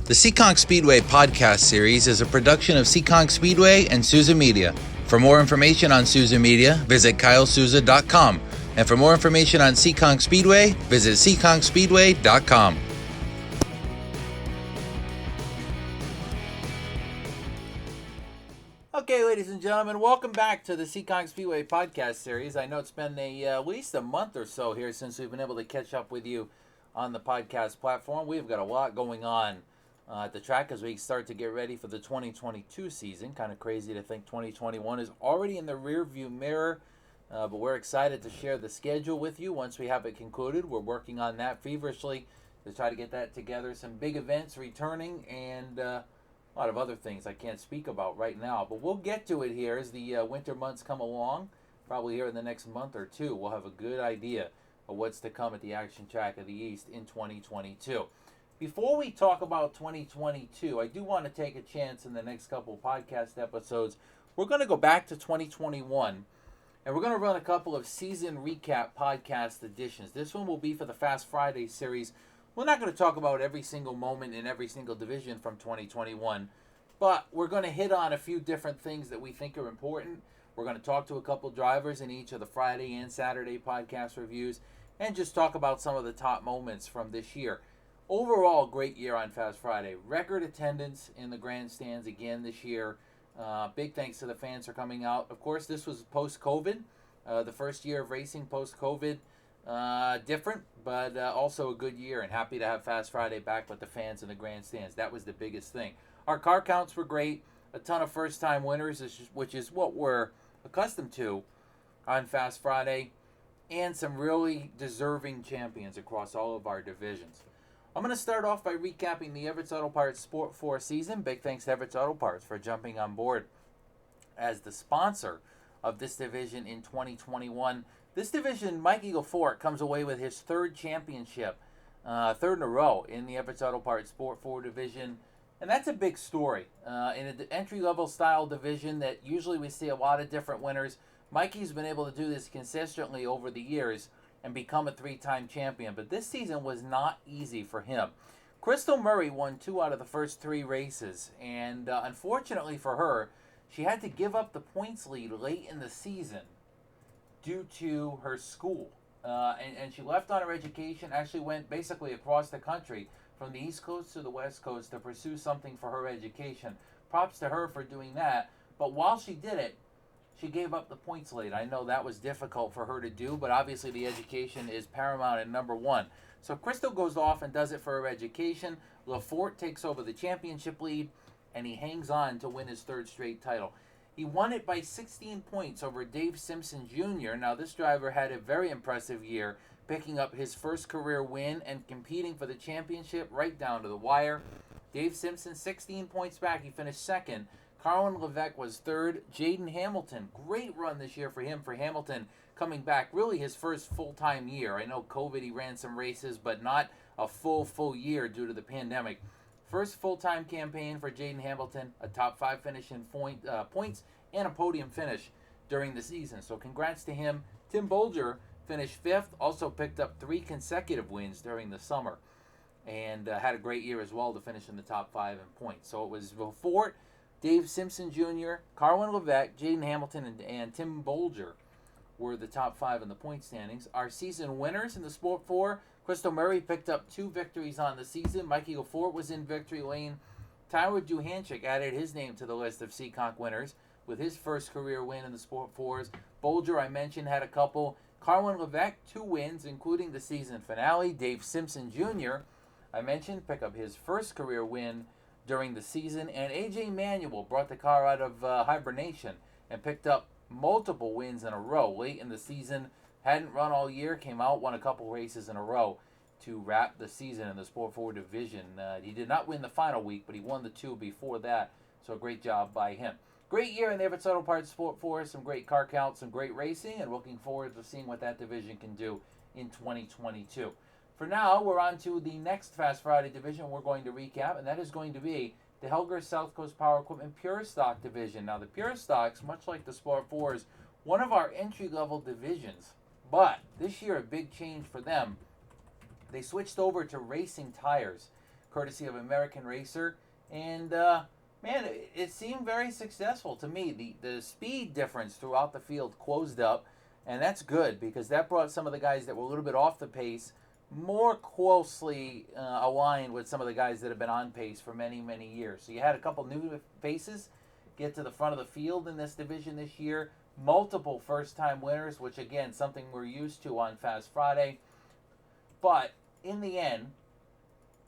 The Seekonk Speedway podcast series is a production of Seekonk Speedway and Souza Media. For more information on Souza Media, visit kylesouza.com. And for more information on Seekonk Speedway, visit seekonkspeedway.com. Okay, ladies and gentlemen, welcome back to the Seekonk Speedway podcast series. I know it's been at least a month or so here since we've been able to catch up with you on the podcast platform. We've got a lot going on at the track as we start to get ready for the 2022 season. Kind of crazy to think 2021 is already in the rearview mirror, but we're excited to share the schedule with you once we have it concluded. We're working on that feverishly to try to get that together. Some big events returning and a lot of other things I can't speak about right now, but we'll get to it here as the winter months come along. Probably here in the next month or two, we'll have a good idea of what's to come at the Action Track of the East in 2022. Before we talk about 2022, I do want to take a chance in the next couple of podcast episodes. We're going to go back to 2021, and we're going to run a couple of season recap podcast editions. This one will be for the Fast Friday series. We're not going to talk about every single moment in every single division from 2021, but we're going to hit on a few different things that we think are important. We're going to talk to a couple drivers in each of the Friday and Saturday podcast reviews and just talk about some of the top moments from this year. Overall, great year on Fast Friday. Record attendance in the grandstands again this year. Big thanks to the fans for coming out. Of course, this was post-COVID, the first year of racing post-COVID. Different, but also a good year, and happy to have Fast Friday back with the fans in the grandstands. That was the biggest thing. Our car counts were great. A ton of first-time winners, which is what we're accustomed to on Fast Friday, and some really deserving champions across all of our divisions. I'm going to start off by recapping the Everett's Auto Parts Sport 4 season. Big thanks to Everett's Auto Parts for jumping on board as the sponsor of this division in 2021. This division, Mikey Lefort comes away with his third championship, third in a row in the Everett's Auto Parts Sport 4 division. And that's a big story. In an entry-level style division that usually we see a lot of different winners, Mikey's been able to do this consistently over the years and become a three-time champion. But this season was not easy for him. Crystal Murray won 2 out of the first 3 races. And unfortunately for her, she had to give up the points lead late in the season due to her school. And she left on her education, actually went basically across the country from the East Coast to the West Coast to pursue something for her education. Props to her for doing that. But while she did it, she gave up the points lead. I know that was difficult for her to do, but obviously the education is paramount and number one. So Crystal goes off and does it for her education. Lefort takes over the championship lead, and he hangs on to win his 3rd straight title. He won it by 16 points over Dave Simpson Jr. Now, this driver had a very impressive year, picking up his first career win and competing for the championship right down to the wire. Dave Simpson, 16 points back. He finished 2nd. Carlin Levesque was 3rd. Jaden Hamilton, great run this year for him. For Hamilton, coming back, really his first full-time year. I know COVID, he ran some races, but not a full year due to the pandemic. First full-time campaign for Jaden Hamilton, a top 5 finish in points, and a podium finish during the season. So congrats to him. Tim Bolger finished 5th, also picked up 3 consecutive wins during the summer, and had a great year as well to finish in the top 5 in points. So it was Lefort, Dave Simpson Jr., Carlin Levesque, Jaden Hamilton, and Tim Bolger were the top 5 in the point standings. Our season winners in the Sport 4, Crystal Murray picked up 2 victories on the season. Mikey Lefort was in victory lane. Tyler Duhanchik added his name to the list of Seekonk winners with his first career win in the Sport 4s. Bolger, I mentioned, had a couple. Carlin Levesque, 2 wins, including the season finale. Dave Simpson Jr., I mentioned, pick up his first career win during the season. And A.J. Manuel brought the car out of hibernation and picked up multiple wins in a row late in the season. Hadn't run all year, came out, won a couple races in a row to wrap the season in the Sport 4 division. He did not win the final week, but he won the 2 before that, so a great job by him. Great year in the Everett's Auto Parts Sport 4, some great car counts, some great racing, and looking forward to seeing what that division can do in 2022. For now, we're on to the next Fast Friday division we're going to recap, and that is going to be the Helger South Coast Power Equipment Pure Stock division. Now, the Pure Stocks, much like the Sport 4s, one of our entry-level divisions, but this year a big change for them. They switched over to racing tires. courtesy of American Racer. And, man, it seemed very successful to me. The speed difference throughout the field closed up, and that's good because that brought some of the guys that were a little bit off the pace more closely aligned with some of the guys that have been on pace for many, many years. So you had a couple new faces get to the front of the field in this division this year. Multiple first-time winners, which, again, something we're used to on Fast Friday. But in the end,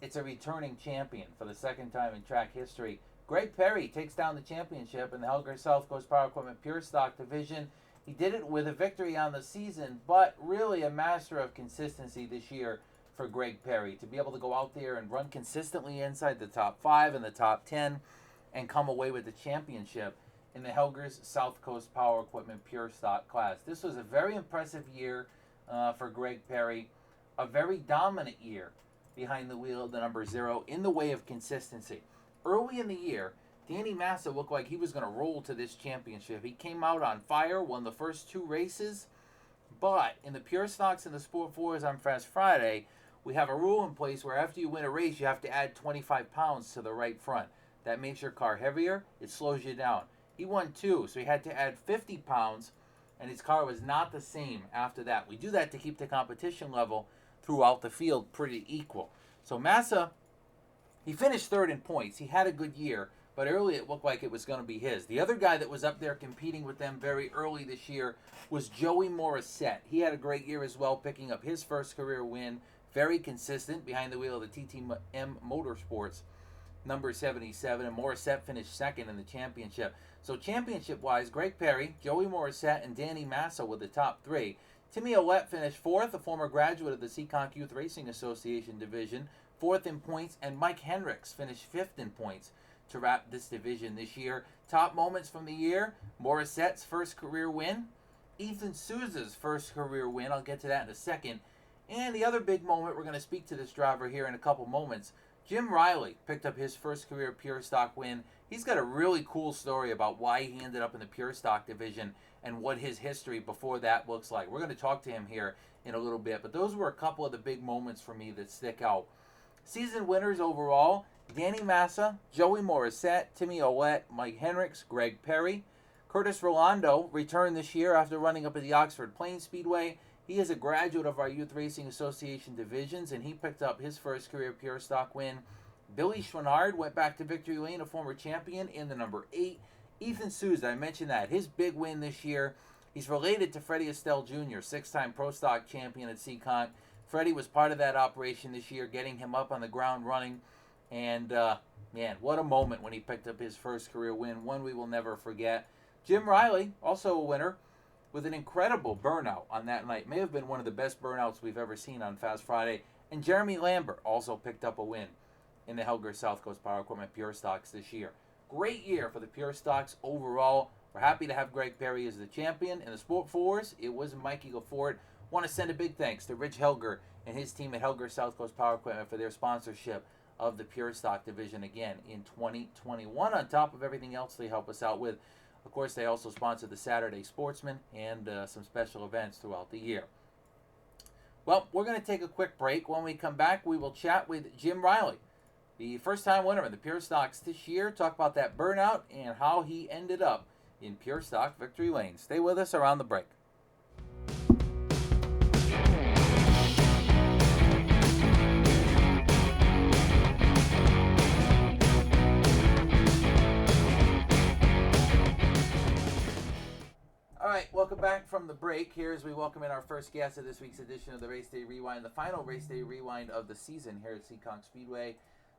it's a returning champion for the second time in track history. Greg Perry takes down the championship in the Helger South Coast Power Equipment Pure Stock division. He did it with a victory on the season, but really a master of consistency this year for Greg Perry. To be able to go out there and run consistently inside the top 5 and the top 10 and come away with the championship in the Helger's South Coast Power Equipment Pure Stock class. This was a very impressive year for Greg Perry, a very dominant year behind the wheel of the number 0 in the way of consistency. Early in the year, Danny Massa looked like he was going to roll to this championship. He came out on fire, won the first 2 races, but in the Pure Stocks and the Sport 4s on Fast Friday, we have a rule in place where after you win a race, you have to add 25 pounds to the right front. That makes your car heavier. It slows you down. He won 2, so he had to add 50 pounds, and his car was not the same after that. We do that to keep the competition level throughout the field pretty equal. So Massa, he finished 3rd in points. He had a good year, but early it looked like it was going to be his. The other guy that was up there competing with them very early this year was Joey Morissette. He had a great year as well, picking up his first career win. Very consistent behind the wheel of the TTM Motorsports number 77, and Morissette finished 2nd in the championship. So championship-wise, Greg Perry, Joey Morissette, and Danny Massa were the top 3. Timmy Ouellette finished 4th, a former graduate of the Seekonk Youth Racing Association division, 4th in points, and Mike Hendricks finished 5th in points to wrap this division this year. Top moments from the year: Morissette's first career win, Ethan Souza's first career win. I'll get to that in a second. And the other big moment, we're going to speak to this driver here in a couple moments. Jim Riley picked up his first career Pure Stock win. He's got a really cool story about why he ended up in the Pure Stock division and what his history before that looks like. We're going to talk to him here in a little bit, but those were a couple of the big moments for me that stick out. Season winners overall: Danny Massa, Joey Morissette, Timmy Ouellette, Mike Hendricks, Greg Perry. Curtis Rolando returned this year after running up at the Oxford Plains Speedway. He is a graduate of our Youth Racing Association divisions, and he picked up his first career Pure Stock win. Billy Schwannard went back to victory lane, a former champion, in the number 8. Ethan Souza, I mentioned that, his big win this year. He's related to Freddie Estelle Jr., 6-time Pro Stock champion at Seekonk. Freddie was part of that operation this year, getting him up on the ground running. And, man, what a moment when he picked up his first career win, one we will never forget. Jim Riley, also a winner, with an incredible burnout on that night. May have been one of the best burnouts we've ever seen on Fast Friday. And Jeremy Lambert also picked up a win in the Helger South Coast Power Equipment Pure Stocks this year. Great year for the Pure Stocks overall. We're happy to have Greg Perry as the champion. In the Sport 4s, it was Mikey Lafort. Want to send a big thanks to Rich Helger and his team at Helger South Coast Power Equipment for their sponsorship of the Pure Stock division again in 2021. On top of everything else they help us out with, of course, they also sponsor the Saturday Sportsman and some special events throughout the year. Well, we're going to take a quick break. When we come back, we will chat with Jim Riley, the first-time winner in the Pure Stocks this year, talk about that burnout and how he ended up in Pure Stock victory lane. Stay with us around the break. All right, welcome back from the break. Here as we welcome in our first guest of this week's edition of the Race Day Rewind, the final Race Day Rewind of the season here at Seekonk Speedway.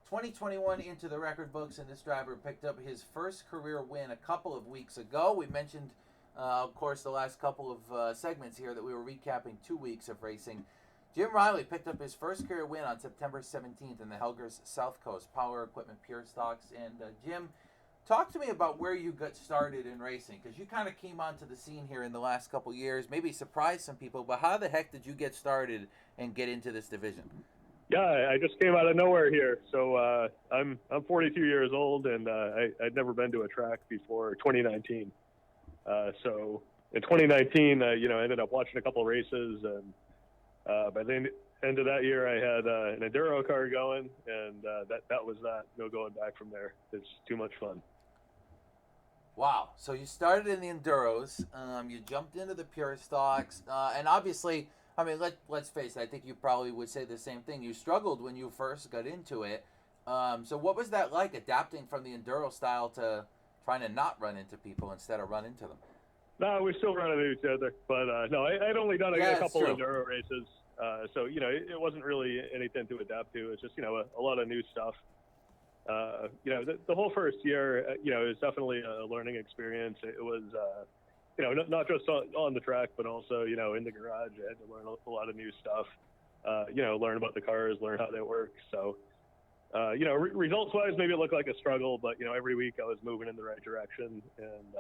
2021 into the record books, and this driver picked up his first career win a couple of weeks ago. We mentioned, of course, the last couple of segments here that we were recapping 2 weeks of racing. Jim Riley picked up his first career win on September 17th in the Helger's South Coast Power Equipment Pure Stocks. And Jim, talk to me about where you got started in racing, because you kind of came onto the scene here in the last couple years, maybe surprised some people, but how the heck did you get started and get into this division? Yeah, I just came out of nowhere here. So I'm 42 years old, and I'd never been to a track before 2019. So in 2019, I ended up watching a couple races, and by the end of that year, I had an enduro car going, and that was that. No going back from there. It's too much fun. Wow. So you started in the enduros, you jumped into the pure stocks, and obviously, I mean, let's face it. I think you probably would say the same thing. You struggled when you first got into it. So what was that like, adapting from the enduro style to trying to not run into people instead of run into them? No, we still run into each other, but no, I'd only done a couple true. enduro races, so it wasn't really anything to adapt to. It's just a lot of new stuff. The whole first year, it was definitely a learning experience. It was, not just on the track, but also, in the garage. I had to learn a lot of new stuff, learn about the cars, learn how they work. So, results-wise, maybe it looked like a struggle, but, every week I was moving in the right direction and,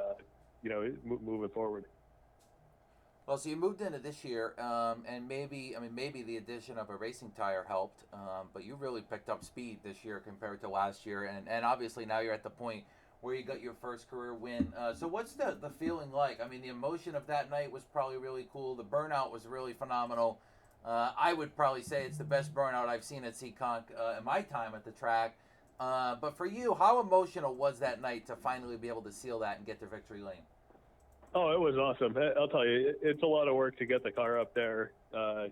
moving forward. Well, so you moved into this year, and maybe the addition of a racing tire helped, but you really picked up speed this year compared to last year, and obviously now you're at the point where you got your first career win. So what's the feeling like? I mean, the emotion of that night was probably really cool. The burnout was really phenomenal. I would probably say it's the best burnout I've seen at Seekonk in my time at the track. But for you, how emotional was that night to finally be able to seal that and get to victory lane? Oh, it was awesome. I'll tell you, it's a lot of work to get the car up there. That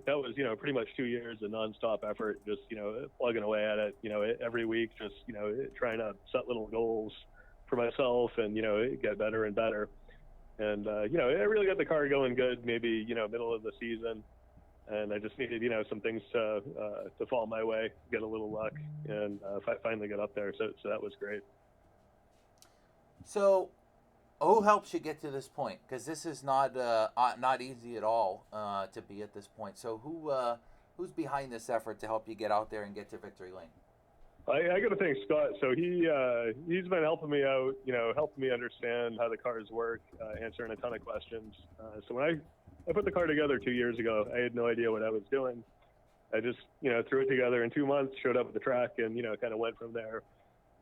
was, pretty much 2 years of nonstop effort, just, plugging away at it, every week, just, trying to set little goals for myself and, get better and better. And, I really got the car going good, maybe, middle of the season. And I just needed, some things to fall my way, get a little luck, and finally got up there. So that was great. So, who helps you get to this point? Because this is not easy at all to be at this point. So who's behind this effort to help you get out there and get to victory lane? I got to thank Scott. So he's been helping me out, helping me understand how the cars work, answering a ton of questions. So when I put the car together 2 years ago, I had no idea what I was doing. I just threw it together in 2 months, showed up at the track, and kind of went from there.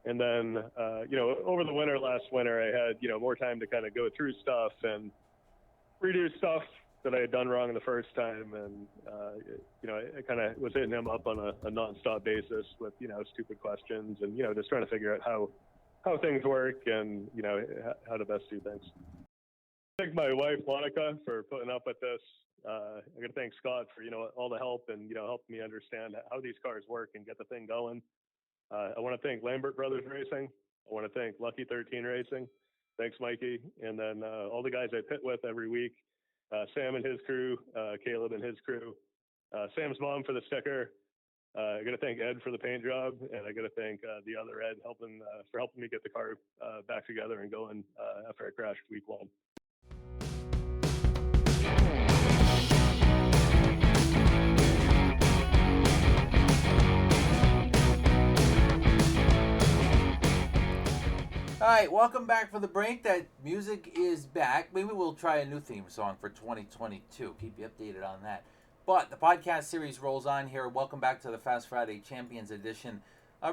And then, over the last winter, I had, more time to kind of go through stuff and redo stuff that I had done wrong the first time. And, I kind of was hitting him up on a nonstop basis with, stupid questions and, just trying to figure out how things work and, how to best do things. I thank my wife, Monica, for putting up with this. I got to thank Scott for, all the help and, helping me understand how these cars work and get the thing going. I want to thank Lambert Brothers Racing. I want to thank Lucky 13 Racing. Thanks, Mikey. And then all the guys I pit with every week, Sam and his crew, Caleb and his crew, Sam's mom for the sticker. I got to thank Ed for the paint job, and I got to thank the other Ed for helping me get the car back together and going after I crashed week 1. All right, welcome back for the break. That music is back. Maybe we'll try a new theme song for 2022. Keep you updated on that. But the podcast series rolls on here. Welcome back to the Fast Friday Champions Edition.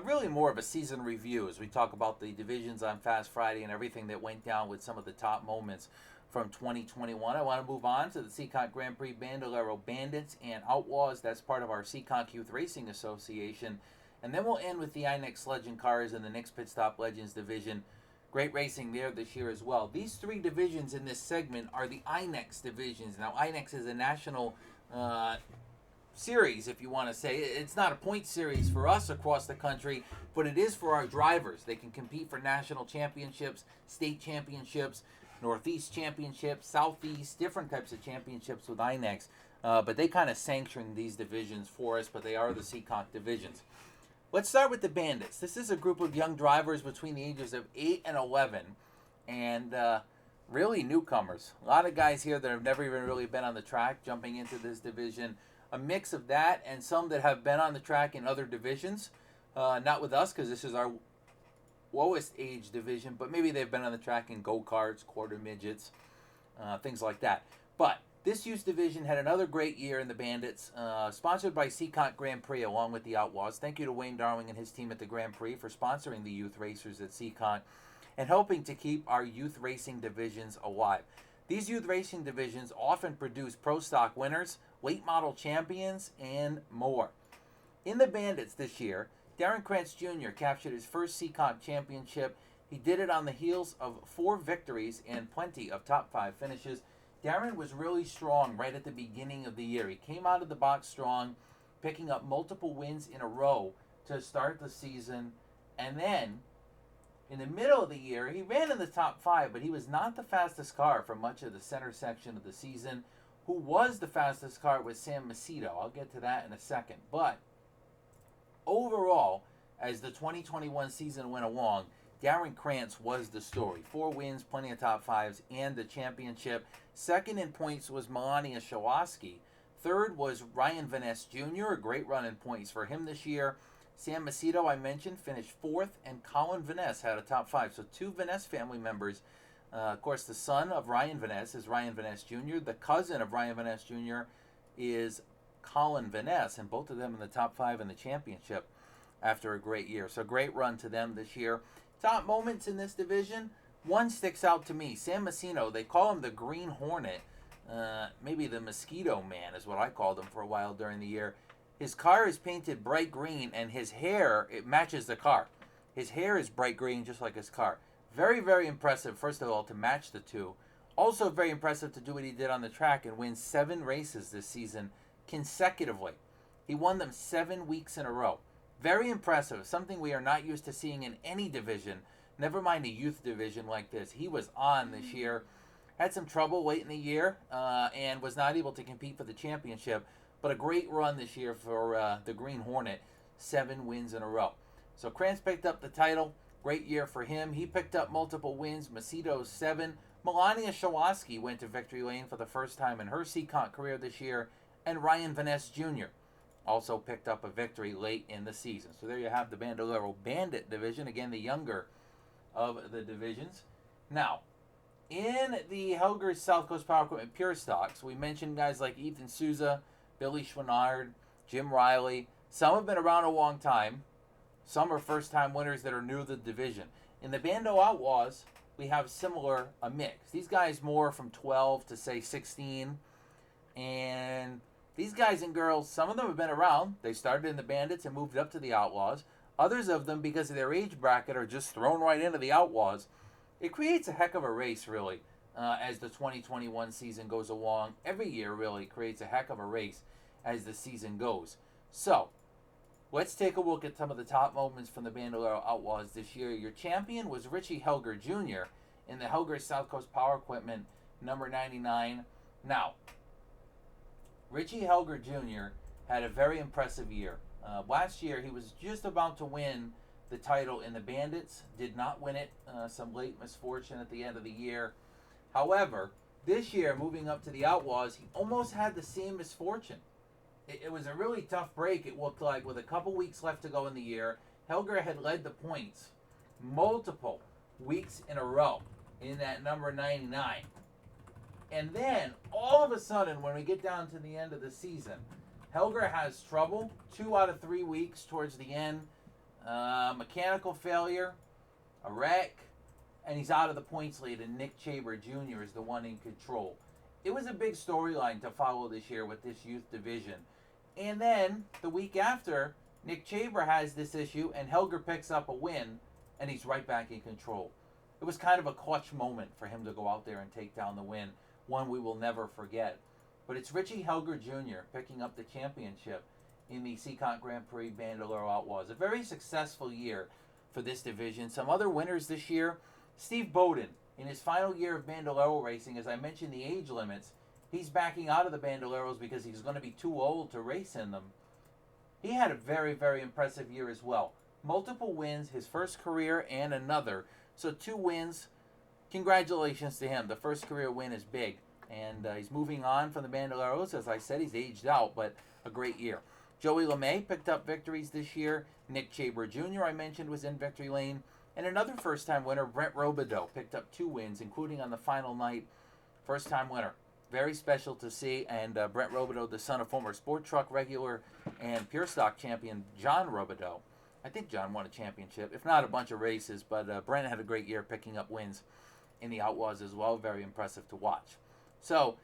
Really more of a season review as we talk about the divisions on Fast Friday and everything that went down with some of the top moments from 2021. I want to move on to the Seekonk Grand Prix Bandolero Bandits and Outlaws. That's part of our Seekonk Youth Racing Association. And then we'll end with the INEX Legend Cars and the Nick's Pit Stop Legends division. Great racing there this year as well. These 3 divisions in this segment are the INEX divisions. Now, INEX is a national series, if you want to say. It's not a point series for us across the country, but it is for our drivers. They can compete for national championships, state championships, Northeast championships, Southeast, different types of championships with INEX. But they kind of sanction these divisions for us, but they are the Seekonk divisions. Let's start with the Bandits. This is a group of young drivers between the ages of 8 and 11, and really newcomers. A lot of guys here that have never even really been on the track jumping into this division. A mix of that and some that have been on the track in other divisions. Not with us, because this is our lowest age division, but maybe they've been on the track in go-karts, quarter midgets, things like that. But this youth division had another great year in the Bandits, sponsored by Seekonk Grand Prix along with the Outlaws. Thank you to Wayne Darling and his team at the Grand Prix for sponsoring the youth racers at Seekonk and helping to keep our youth racing divisions alive. These youth racing divisions often produce pro stock winners late model champions, and more. In the Bandits this year, Darren Krantz Jr. captured his first Seekonk championship. He did it on the heels of 4 victories and plenty of top 5 finishes. Darren was really strong right at the beginning of the year. He came out of the box strong, picking up multiple wins in a row to start the season. And then, in the middle of the year, he ran in the top 5, but he was not the fastest car for much of the center section of the season. Who was the fastest car was Sam Macedo. I'll get to that in a second. But overall, as the 2021 season went along, Darren Krantz was the story. 4 wins, plenty of top 5s, and the championship. Second in points was Melania Shawoski. Third was Ryan Vaness Jr., a great run in points for him this year. Sam Macedo, I mentioned, finished 4th, and Colin Vaness had a top 5. So 2 Vaness family members. Of course, the son of Ryan Vaness is Ryan Vaness Jr. The cousin of Ryan Vaness Jr. is Colin Vaness, and both of them in the top 5 in the championship after a great year. So great run to them this year. Top moments in this division, one sticks out to me. Sam Macedo, they call him the Green Hornet. Maybe the Mosquito Man is what I called him for a while during the year. His car is painted bright green, and his hair, it matches the car. His hair is bright green, just like his car. Very, very impressive, first of all, to match the two. Also very impressive to do what he did on the track and win 7 races this season consecutively. He won them 7 weeks in a row. Very impressive, something we are not used to seeing in any division, never mind a youth division like this. He was on this year, had some trouble late in the year, and was not able to compete for the championship, but a great run this year for the Green Hornet, 7 wins in a row. So Krantz picked up the title, great year for him. He picked up multiple wins, Macedo's 7. Melania Shawoski went to victory lane for the first time in her Seekonk career this year, and Ryan Vaness Jr. also picked up a victory late in the season. So there you have the Bandolero Bandit division, again the younger of the divisions. Now, in the Helger South Coast Power Equipment Pure Stocks, we mentioned guys like Ethan Souza, Billy Schwannard, Jim Riley. Some have been around a long time. Some are first-time winners that are new to the division. In the Bando Outlaws, we have a mix. These guys more from 12 to, say, 16. And these guys and girls, some of them have been around. They started in the Bandits and moved up to the Outlaws. Others of them, because of their age bracket, are just thrown right into the Outlaws. It creates a heck of a race, really, as the 2021 season goes along. Every year, really, creates a heck of a race as the season goes. So, let's take a look at some of the top moments from the Bandolero Outlaws this year. Your champion was Richie Helger Jr. in the Helger South Coast Power Equipment number 99. Now, Richie Helger Jr. had a very impressive year. Last year, he was just about to win the title in the Bandits, did not win it, some late misfortune at the end of the year. However, this year, moving up to the Outlaws, he almost had the same misfortune. It was a really tough break, it looked like, with a couple weeks left to go in the year. Helger had led the points multiple weeks in a row in that number 99. And then, all of a sudden, when we get down to the end of the season, Helger has trouble 2 out of 3 weeks towards the end. Mechanical failure, a wreck, and he's out of the points lead, and Nick Chaber Jr. is the one in control. It was a big storyline to follow this year with this youth division. And then, the week after, Nick Chaber has this issue, and Helger picks up a win, and he's right back in control. It was kind of a clutch moment for him to go out there and take down the win, one we will never forget. But it's Richie Helger Jr. picking up the championship in the Seekonk Grand Prix Bandolero Outlaws. A very successful year for this division. Some other winners this year, Steve Bowden, in his final year of Bandolero racing, as I mentioned the age limits, he's backing out of the Bandoleros because he's going to be too old to race in them. He had a very, very impressive year as well. Multiple wins, his first career and another. So 2 wins. Congratulations to him. The first career win is big. And he's moving on from the Bandoleros. As I said, he's aged out, but a great year. Joey LeMay picked up victories this year. Nick Chaber Jr., I mentioned, was in victory lane. And another first-time winner, Brent Robideau, picked up 2 wins, including on the final night. First-time winner. Very special to see. And Brent Robideau, the son of former Sport Truck regular and Pure Stock champion John Robideau. I think John won a championship, if not a bunch of races. But Brent had a great year picking up wins in the Outlaws as well. Very impressive to watch. So,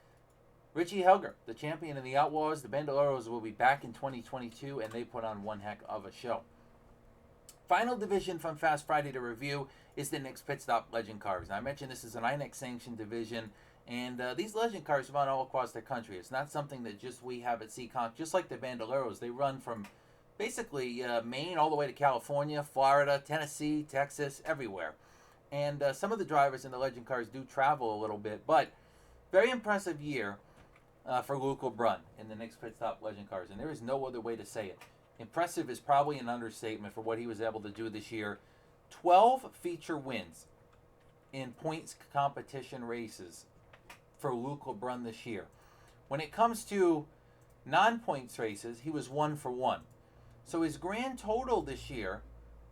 Richie Helger, the champion of the Outlaws. The Bandoleros will be back in 2022, and they put on one heck of a show. Final division from Fast Friday to review is the Nick's Pit Stop Legend Cars. Now, I mentioned this is an INEX sanctioned division, and these Legend Cars run all across the country. It's not something that just we have at Seekonk. Just like the Bandoleros, they run from basically Maine all the way to California, Florida, Tennessee, Texas, everywhere. And some of the drivers in the Legend Cars do travel a little bit, but very impressive year for Luke LeBrun in the Nick's Pit Stop Legend Cars, and there is no other way to say it. Impressive is probably an understatement for what he was able to do this year. 12 feature wins in points competition races for Luke LeBrun this year. When it comes to non-points races, he was 1 for 1. So his grand total this year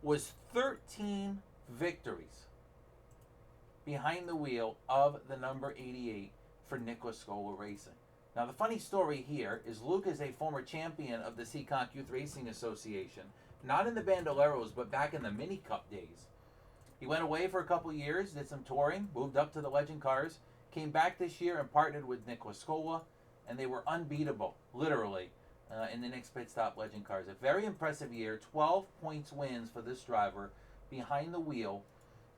was 13 victories behind the wheel of the number 88 for Nicholas Scola Racing. Now, the funny story here is Luke is a former champion of the Seekonk Youth Racing Association, not in the Bandoleros, but back in the Mini Cup days. He went away for a couple years, did some touring, moved up to the Legend Cars, came back this year and partnered with Nicholas Scola, and they were unbeatable, literally, in the Nick's Pit Stop Legend Cars. A very impressive year, 12 points wins for this driver behind the wheel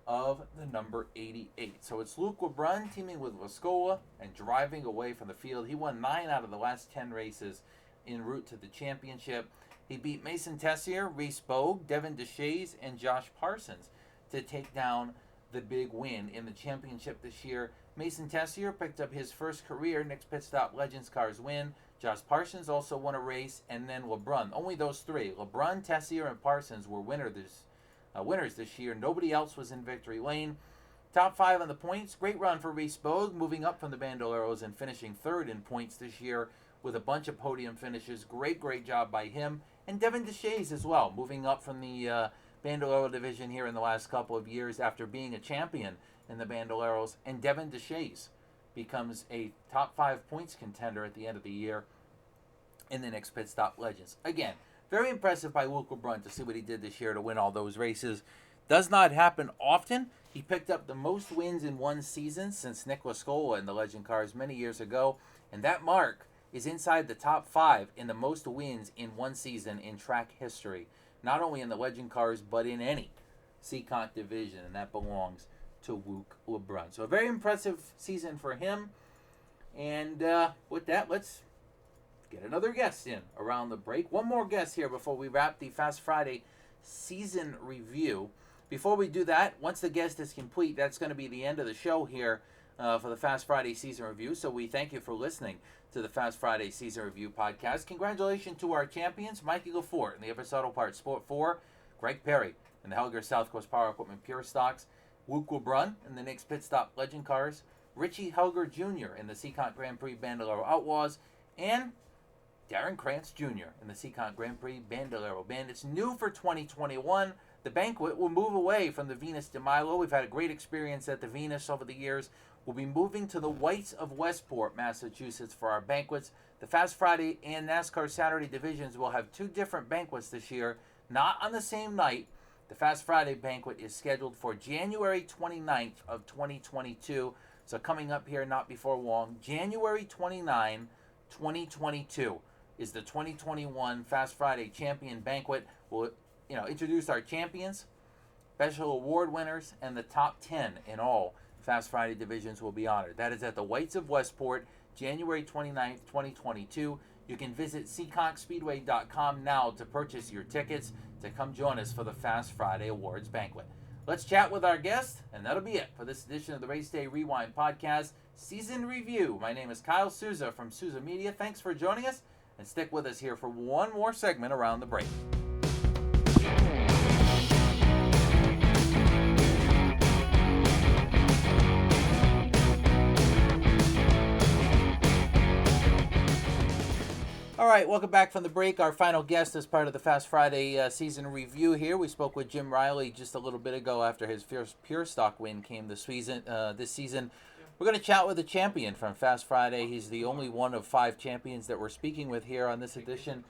of the number 88. So it's Luke LeBrun teaming with Lascola and driving away from the field. He won 9 out of the last 10 races en route to the championship. He beat Mason Tessier, Reese Bogue, Devin DeShays, and Josh Parsons to take down the big win in the championship this year. Mason Tessier picked up his first career Nick's Pit Stop Legends Cars win. Josh Parsons also won a race, and then LeBrun. Only those three, LeBrun, Tessier, and Parsons, were winners this year. Nobody else was in victory lane. Top 5 on the points. Great run for Reese Bogue, moving up from the Bandoleros and finishing 3rd in points this year with a bunch of podium finishes. Great job by him. And Devin DeShays as well, moving up from the Bandolero division here in the last couple of years after being a champion in the Bandoleros. And Devin DeShays becomes a top 5 points contender at the end of the year in the Nick's Pit Stop Legends. Again, very impressive by Luke LeBrun to see what he did this year to win all those races. Does not happen often. He picked up the most wins in one season since Nicholas Scola in the Legend Cars many years ago. And that mark is inside the top 5 in the most wins in one season in track history. Not only in the Legend Cars, but in any Seekonk division. And that belongs to Luke LeBrun. So a very impressive season for him. And with that, let's get another guest in around the break. One more guest here before we wrap the Fast Friday season review. Before we do that, once the guest is complete, that's going to be the end of the show here for the Fast Friday season review. So we thank you for listening to the Fast Friday season review podcast. Congratulations to our champions, Mikey LaForte in the Everest Auto Parts Sport 4, Greg Perry in the Helger South Coast Power Equipment Pure Stocks, Luke LeBrun in the Nick's Pit Stop Legend Cars, Richie Helger Jr. in the Seekonk Grand Prix Bandolero Outlaws, and Darren Krantz Jr. in the Seekonk Grand Prix Bandolero Bandits. New for 2021, the Banquet will move away from the Venus de Milo. We've had a great experience at the Venus over the years. We'll be moving to the Whites of Westport, Massachusetts for our banquets. The Fast Friday and NASCAR Saturday divisions will have 2 different banquets this year, not on the same night. The Fast Friday banquet is scheduled for January 29th of 2022. So coming up here not before long, January 29, 2022 is the 2021 Fast Friday Champion Banquet. We'll introduce our champions, special award winners, and the top 10 in all Fast Friday divisions will be honored. That is at the Whites of Westport, January 29th, 2022. You can visit SeekonkSpeedway.com now to purchase your tickets to come join us for the Fast Friday Awards Banquet. Let's chat with our guest, and that'll be it for this edition of the Race Day Rewind Podcast Season Review. My name is Kyle Souza from Souza Media. Thanks for joining us, and stick with us here for one more segment around the break. All right, welcome back from the break. Our final guest as part of the Fast Friday season review here. We spoke with Jim Riley just a little bit ago after his first Pure Stock win came this season. We're going to chat with the champion from Fast Friday. He's the only one of 5 champions that we're speaking with here on this edition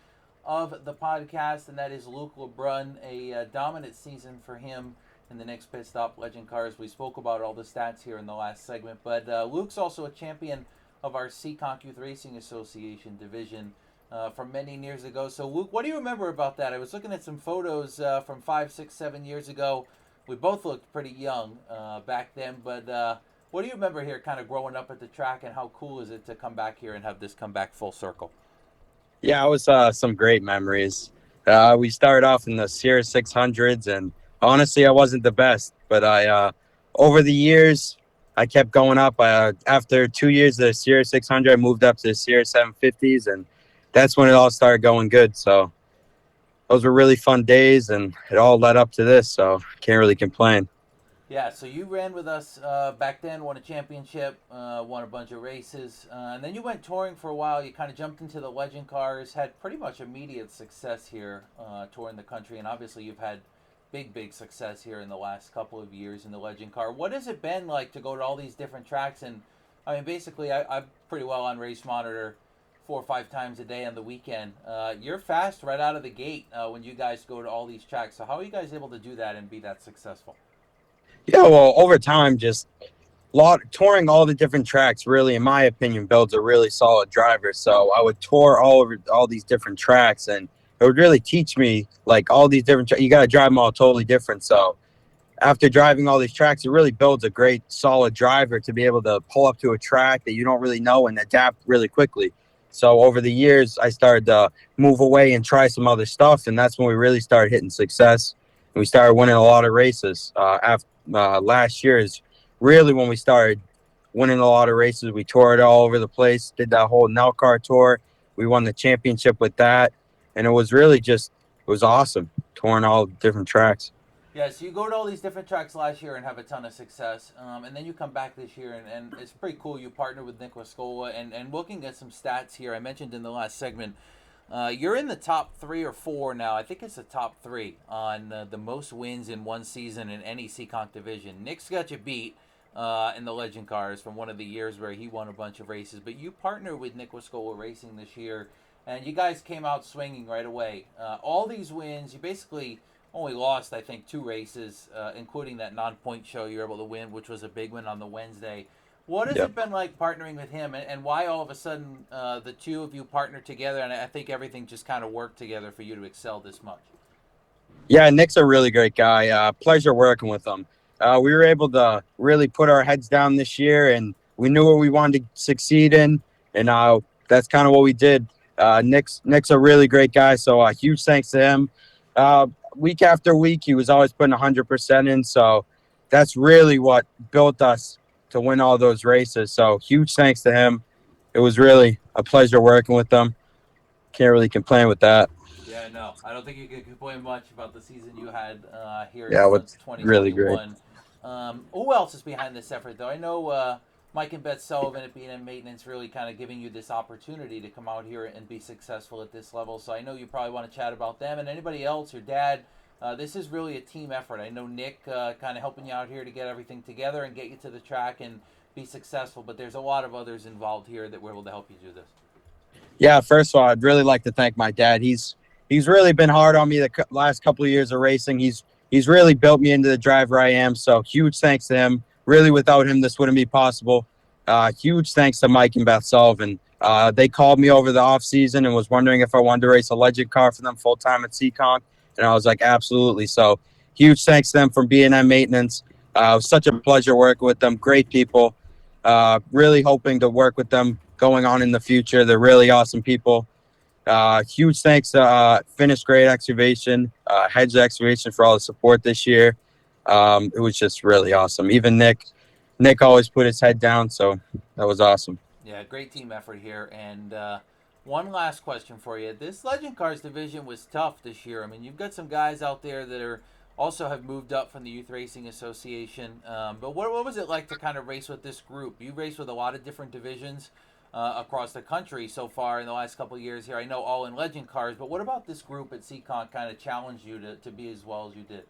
of the podcast, and that is Luke LeBrun. A dominant season for him in the Nick's Pit Stop Legend Cars. We spoke about all the stats here in the last segment, but Luke's also a champion of our Seekonk Youth Racing Association division from many years ago. So, Luke, what do you remember about that? I was looking at some photos from 5, 6, 7 years ago. We both looked pretty young back then, but what do you remember here kind of growing up at the track, and how cool is it to come back here and have this come back full circle? Yeah, it was some great memories. We started off in the Sierra 600s, and honestly, I wasn't the best, but over the years, I kept going up. After 2 years of the Sierra 600, I moved up to the Sierra 750s, and that's when it all started going good. So those were really fun days, and it all led up to this, so can't really complain. Yeah, so you ran with us back then, won a championship, won a bunch of races, and then you went touring for a while. You kind of jumped into the legend cars, had pretty much immediate success here touring the country, and obviously you've had big success here in the last couple of years in the legend car. What has it been like to go to all these different tracks? And I mean, basically, I'm pretty well on Race Monitor 4 or 5 times a day on the weekend. You're fast right out of the gate when you guys go to all these tracks. So how are you guys able to do that and be that successful? Yeah, well, over time, just touring all the different tracks really, in my opinion, builds a really solid driver. So I would tour all over all these different tracks, and it would really teach me like all these different you got to drive them all totally different. So after driving all these tracks, it really builds a great solid driver to be able to pull up to a track that you don't really know and adapt really quickly. So over the years, I started to move away and try some other stuff, and that's when we really started hitting success. And we started winning a lot of races. After last year is really when we started winning a lot of races. We toured all over the place, did that whole NELCAR tour. We won the championship with that, and it was really just, it was awesome touring all different tracks. Yeah, so you go to all these different tracks last year and have a ton of success, and then you come back this year, and it's pretty cool. You partner with Nick Wascola, and looking at some stats here, I mentioned in the last segment, you're in the top 3 or 4 now. I think it's the top 3 on the most wins in one season in any Seekonk division. Nick's got you beat in the legend cars from one of the years where he won a bunch of races, but you partner with Nick Wascola Racing this year, and you guys came out swinging right away. All these wins, you basically only lost, I think, 2 races, including that non-point show you were able to win, which was a big win on the Wednesday. What has it been like partnering with him, and why all of a sudden the two of you partnered together, and I think everything just kind of worked together for you to excel this much? Yeah, Nick's a really great guy. Pleasure working with him. We were able to really put our heads down this year, and we knew what we wanted to succeed in, and that's kind of what we did. Nick's a really great guy, so huge thanks to him. Week after week, he was always putting 100% in, so that's really what built us to win all those races. So huge thanks to him. It was really a pleasure working with them. Can't really complain with that. Yeah, no, I don't think you can complain much about the season you had here in 2021. Really great. Who else is behind this effort, though? I know Mike and Beth Sullivan at B&M Maintenance really kind of giving you this opportunity to come out here and be successful at this level. So I know you probably want to chat about them, and anybody else, your dad. This is really a team effort. I know Nick kind of helping you out here to get everything together and get you to the track and be successful, but there's a lot of others involved here that were able to help you do this. Yeah, first of all, I'd really like to thank my dad. He's really been hard on me the last couple of years of racing. He's really built me into the driver I am, so huge thanks to him. Really, without him, this wouldn't be possible. Huge thanks to Mike and Beth Sullivan. They called me over the off-season and was wondering if I wanted to race a legend car for them full-time at Seekonk, and I was like, absolutely. So huge thanks to them from B&M Maintenance. It was such a pleasure working with them. Great people. Really hoping to work with them going on in the future. They're really awesome people. Huge thanks to Finish Grade Excavation, Hedge Excavation for all the support this year. It was just really awesome. Even Nick always put his head down, so that was awesome. Yeah, great team effort here. And one last question for you. This Legend Cars division was tough this year. I mean, you've got some guys out there that also have moved up from the Youth Racing Association. But what was it like to kind of race with this group? You raced with a lot of different divisions across the country so far in the last couple of years here. I know all in Legend Cars, but what about this group at Seekonk kind of challenged you to be as well as you did?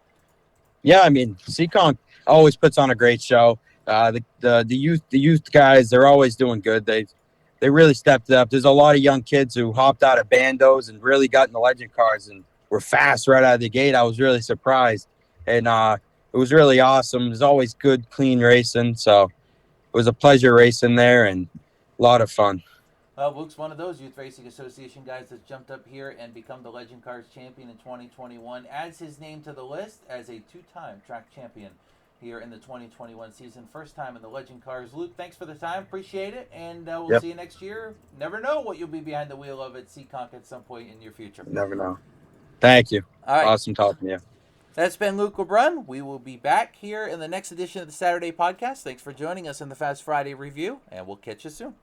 Yeah, I mean, Seekonk always puts on a great show. The youth guys, they're always doing good. They really stepped up. There's a lot of young kids who hopped out of bandos and really got in the legend cars and were fast right out of the gate. I was really surprised, and it was really awesome. There's always good, clean racing, so it was a pleasure racing there. And A lot of fun. Luke's one of those Youth Racing Association guys that's jumped up here and become the Legend Cars champion in 2021. Adds his name to the list as a two-time track champion here in the 2021 season. First time in the Legend Cars. Luke, thanks for the time. Appreciate it. And we'll see you next year. Never know what you'll be behind the wheel of at Seekonk at some point in your future. Never know. Thank you. All right. Awesome talking to you. That's been Luke LeBrun. We will be back here in the next edition of the Saturday podcast. Thanks for joining us in the Fast Friday review, and we'll catch you soon.